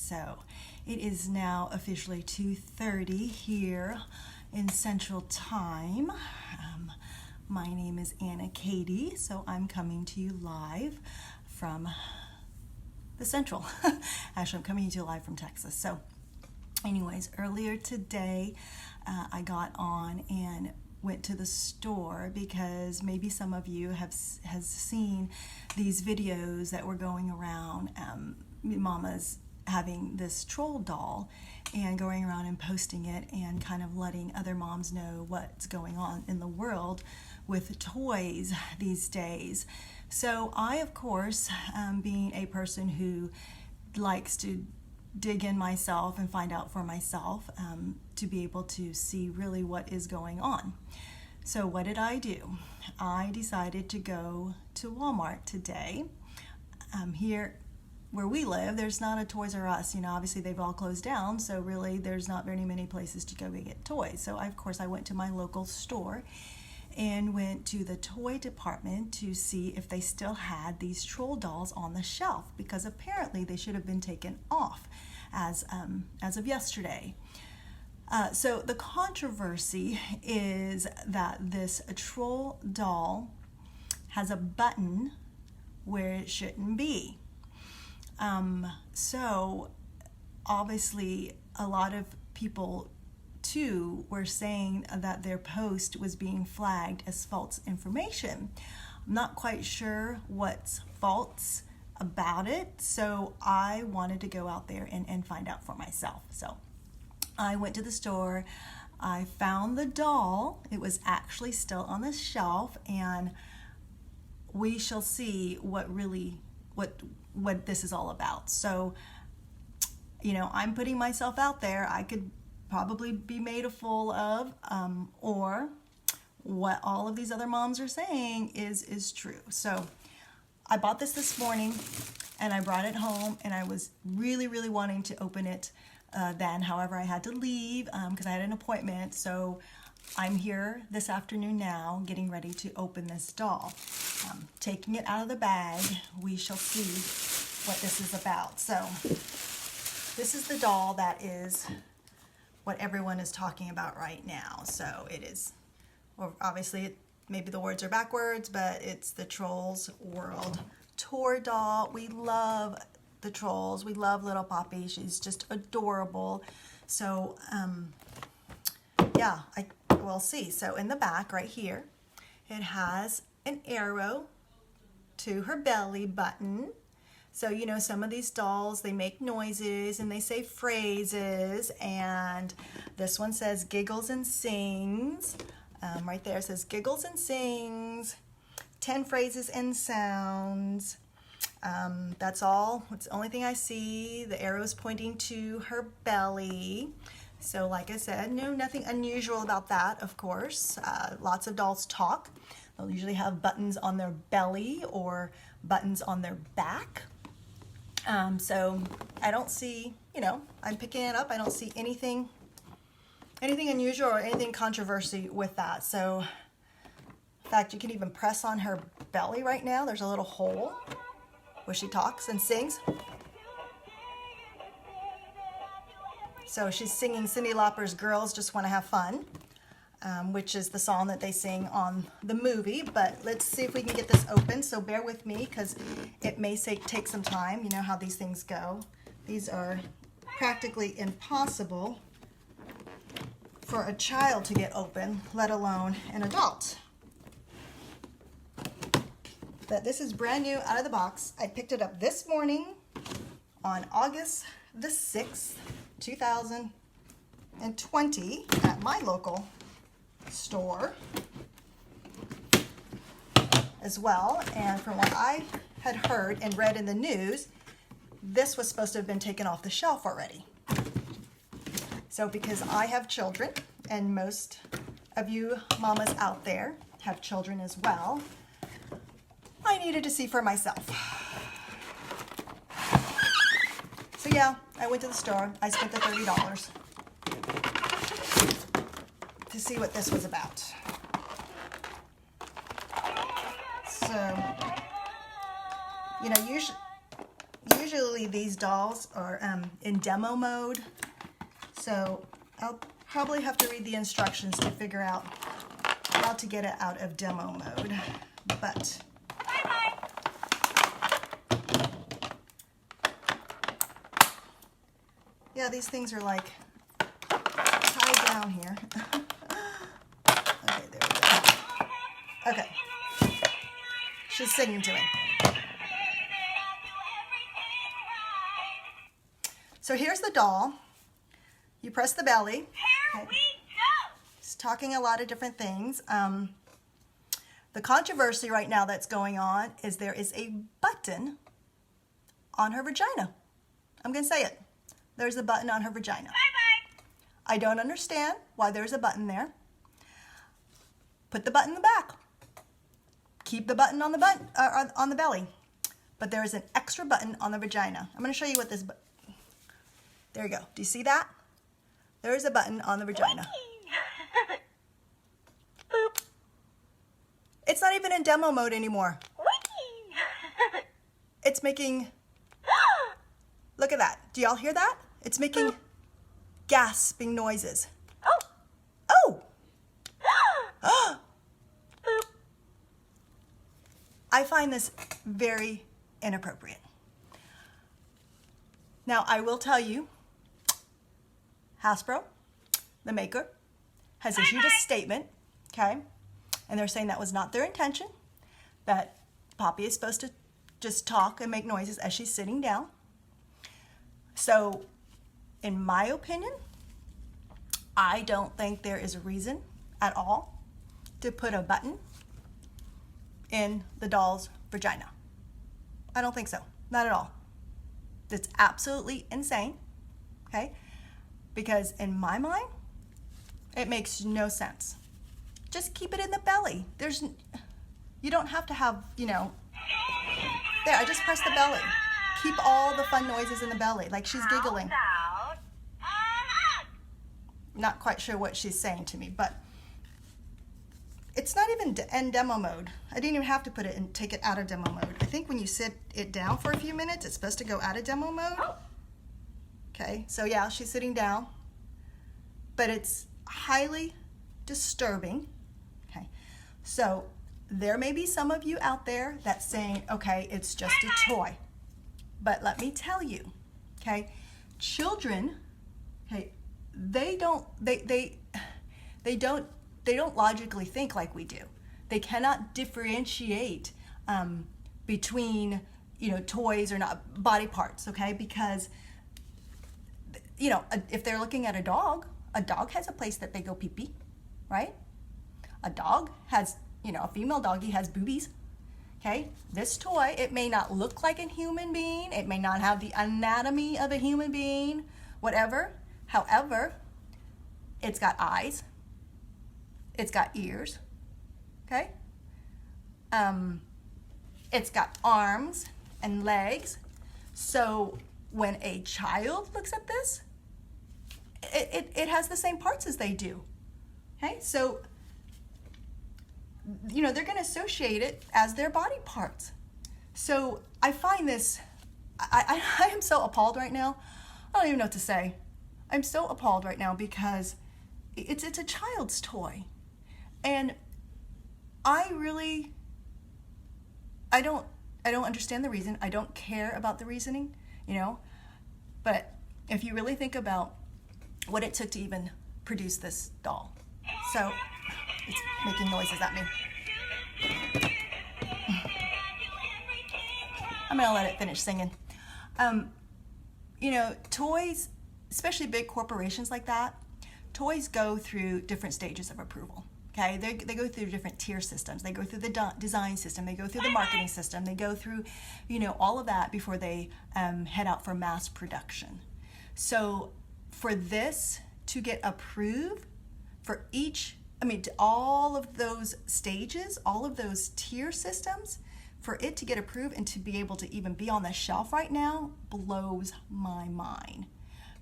So it is now officially 2:30 here in Central Time. My name is Anna Katie, so I'm coming to you live from the Central. Actually, I'm coming to you live from Texas. So anyways, earlier today I got on and went to the store because maybe some of you has seen these videos that were going around. Mama's having this troll doll and going around and posting it and kind of letting other moms know what's going on in the world with toys these days. So I, of course, being a person who likes to dig in myself and find out for myself, to be able to see really what is going on. So what did I do? I decided to go to Walmart today. Here where we live, there's not a Toys R Us. Obviously they've all closed down, so really there's not very many places to go and get toys. So of course I went to my local store and went to the toy department to see if they still had these troll dolls on the shelf, because apparently they should have been taken off as of yesterday. So the controversy is that this troll doll has a button where it shouldn't be. So obviously a lot of people too were saying that their post was being flagged as false information. I'm not quite sure what's false about it, so I wanted to go out there and find out for myself. So I went to the store, I found the doll. It was actually still on the shelf, and we shall see what this is all about. So, I'm putting myself out there. I could probably be made a fool of, or what all of these other moms are saying is true. So I bought this morning and I brought it home, and I was really, really wanting to open it then. However, I had to leave because I had an appointment. So I'm here this afternoon now getting ready to open this doll. Taking it out of the bag, we shall see what this is about. So this is the doll that is what everyone is talking about right now. So it is, well, obviously maybe the words are backwards, but it's the Trolls World Tour doll. We love the Trolls. We love little Poppy. She's just adorable. So yeah, we'll see. So in the back right here, it has an arrow to her belly button. So, some of these dolls, they make noises and they say phrases, and this one says giggles and sings. Right there it says giggles and sings, 10 phrases and sounds. That's all. It's the only thing I see. The arrow's pointing to her belly. So like I said, nothing unusual about that, of course. Lots of dolls talk. They'll usually have buttons on their belly or buttons on their back. So I don't see, I'm picking it up. I don't see anything unusual or anything controversy with that. So in fact, you can even press on her belly right now. There's a little hole where she talks and sings. So she's singing Cyndi Lauper's Girls Just Want to Have Fun, which is the song that they sing on the movie. But let's see if we can get this open. So bear with me because it may take some time. You know how these things go. These are practically impossible for a child to get open, let alone an adult. But this is brand new out of the box. I picked it up this morning on August the 6th, 2020 at my local store as well. And from what I had heard and read in the news, this was supposed to have been taken off the shelf already. So because I have children, and most of you mamas out there have children as well, I needed to see for myself. So yeah, I went to the store. I spent the $30 to see what this was about. So, usually usually these dolls are in demo mode, so I'll probably have to read the instructions to figure out how to get it out of demo mode. But yeah, these things are like tied down here. Okay, there we go. Okay. She's singing to me. So here's the doll. You press the belly. Okay. She's talking a lot of different things. The controversy right now that's going on is there is a button on her vagina. I'm going to say it. There's a button on her vagina. Bye-bye. I don't understand why there's a button there. Put the button in the back. Keep the button on the on the belly. But there is an extra button on the vagina. I'm going to show you what this button. There you go. Do you see that? There is a button on the vagina. Boop. It's not even in demo mode anymore. Wiki. It's making, look at that. Do y'all hear that? It's making gasping noises. Oh. Oh! Boop. I find this very inappropriate. Now, I will tell you, Hasbro, the maker, has issued a statement, okay? And they're saying that was not their intention, that Poppy is supposed to just talk and make noises as she's sitting down. So, in my opinion, I don't think there is a reason at all to put a button in the doll's vagina. I don't think so. Not at all. That's absolutely insane, okay? Because in my mind, it makes no sense. Just keep it in the belly. You don't have to have, there, I just press the belly. Keep all the fun noises in the belly, like she's giggling. Not quite sure what she's saying to me, but it's not even in demo mode. I didn't even have to put it and take it out of demo mode. I think when you sit it down for a few minutes, it's supposed to go out of demo mode. Okay, so yeah, she's sitting down, but it's highly disturbing. Okay, so there may be some of you out there that's saying, okay, it's just a toy. But let me tell you, okay, children, okay, they don't logically think like we do. They cannot differentiate between, toys or not, body parts, okay? Because, if they're looking at a dog has a place that they go pee-pee, right? A dog has, a female doggy has boobies, okay? This toy, it may not look like a human being. It may not have the anatomy of a human being, whatever. However, it's got eyes. It's got ears, okay? It's got arms and legs. So when a child looks at this, it has the same parts as they do, okay? So, they're going to associate it as their body parts. So I find this, I am so appalled right now. I don't even know what to say. I'm so appalled right now because it's a child's toy. And I don't understand the reason. I don't care about the reasoning, But if you really think about what it took to even produce this doll. So, it's making noises at me. I'm gonna let it finish singing. Toys, especially big corporations like that, toys go through different stages of approval. Okay, they go through different tier systems. They go through the design system. They go through the marketing system. They go through, all of that before they head out for mass production. So for this to get approved, all of those stages, all of those tier systems, for it to get approved and to be able to even be on the shelf right now blows my mind.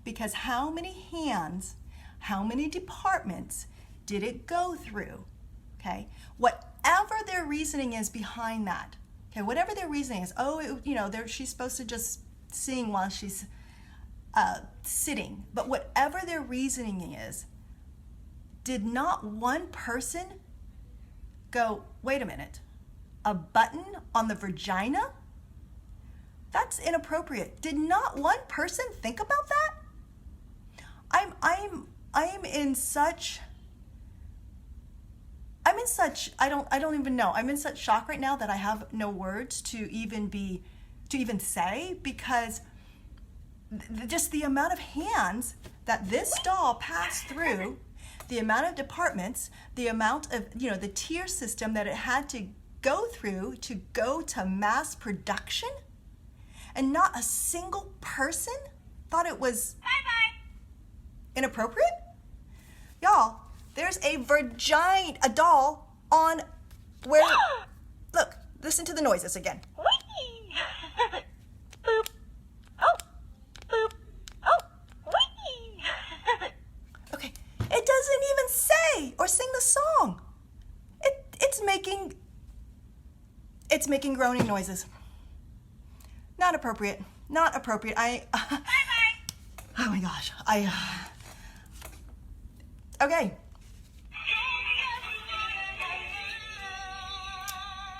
Because how many hands, how many departments did it go through? Okay, whatever their reasoning is behind that, okay, whatever their reasoning is, she's supposed to just seeing while she's sitting. But whatever their reasoning is, did not one person go, wait a minute, a button on the vagina? That's inappropriate. Did not one person think about that? I am in such I don't even know. I'm in such shock right now that I have no words to even say, because just the amount of hands that this doll passed through, the amount of departments, the amount of, the tier system that it had to go through to go to mass production, and not a single person thought it was inappropriate? Y'all, there's a doll on where, look, listen to the noises again. Wee! Boop. Oh. Boop. Oh. Wee! Okay, it doesn't even say or sing the song. It's making groaning noises. Not appropriate. Not appropriate. Oh my gosh. Okay.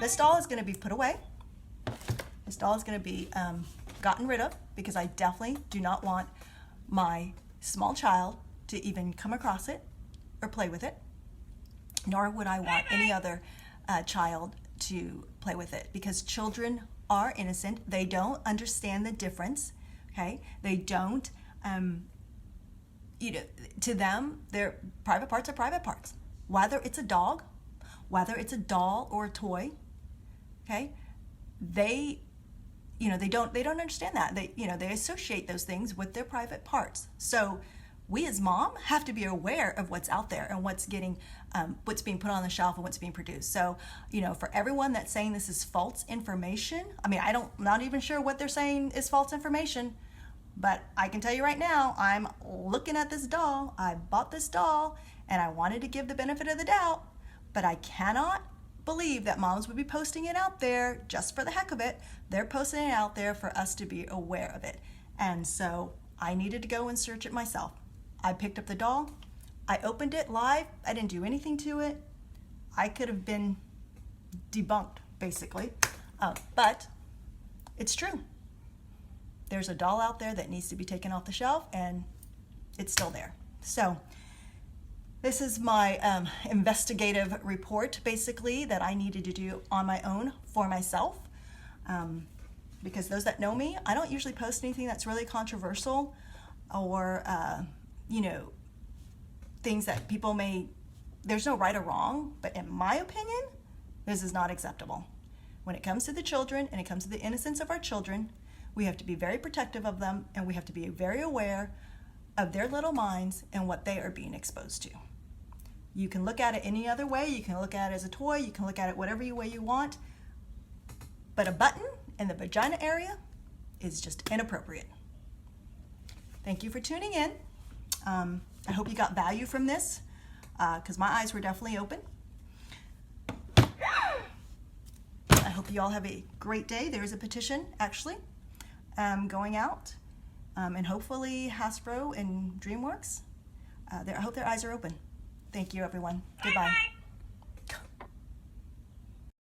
This doll is going to be put away. This doll is going to be gotten rid of, because I definitely do not want my small child to even come across it or play with it, nor would I want any other child to play with it, because children are innocent. They don't understand the difference, okay? They don't, to them, their private parts are private parts. Whether it's a dog, whether it's a doll or a toy, okay? They don't understand that. They associate those things with their private parts. So we as mom have to be aware of what's out there and what's being put on the shelf and what's being produced. So, for everyone that's saying this is false information, I'm not even sure what they're saying is false information, but I can tell you right now, I'm looking at this doll. I bought this doll and I wanted to give the benefit of the doubt, but I cannot believe that moms would be posting it out there just for the heck of it. They're posting it out there for us to be aware of it. And so I needed to go and search it myself. I picked up the doll. I opened it live. I didn't do anything to it. I could have been debunked, basically. But it's true. There's a doll out there that needs to be taken off the shelf, and it's still there. So this is my investigative report, basically, that I needed to do on my own for myself. Because those that know me, I don't usually post anything that's really controversial or, things that people there's no right or wrong, but in my opinion, this is not acceptable. When it comes to the children and it comes to the innocence of our children, we have to be very protective of them, and we have to be very aware of their little minds and what they are being exposed to. You can look at it any other way. You can look at it as a toy. You can look at it whatever way you want. But a button in the vagina area is just inappropriate. Thank you for tuning in. I hope you got value from this, because my eyes were definitely open. I hope you all have a great day. There is a petition, actually, going out, and hopefully Hasbro and DreamWorks, I hope their eyes are open. Thank you, everyone. Goodbye.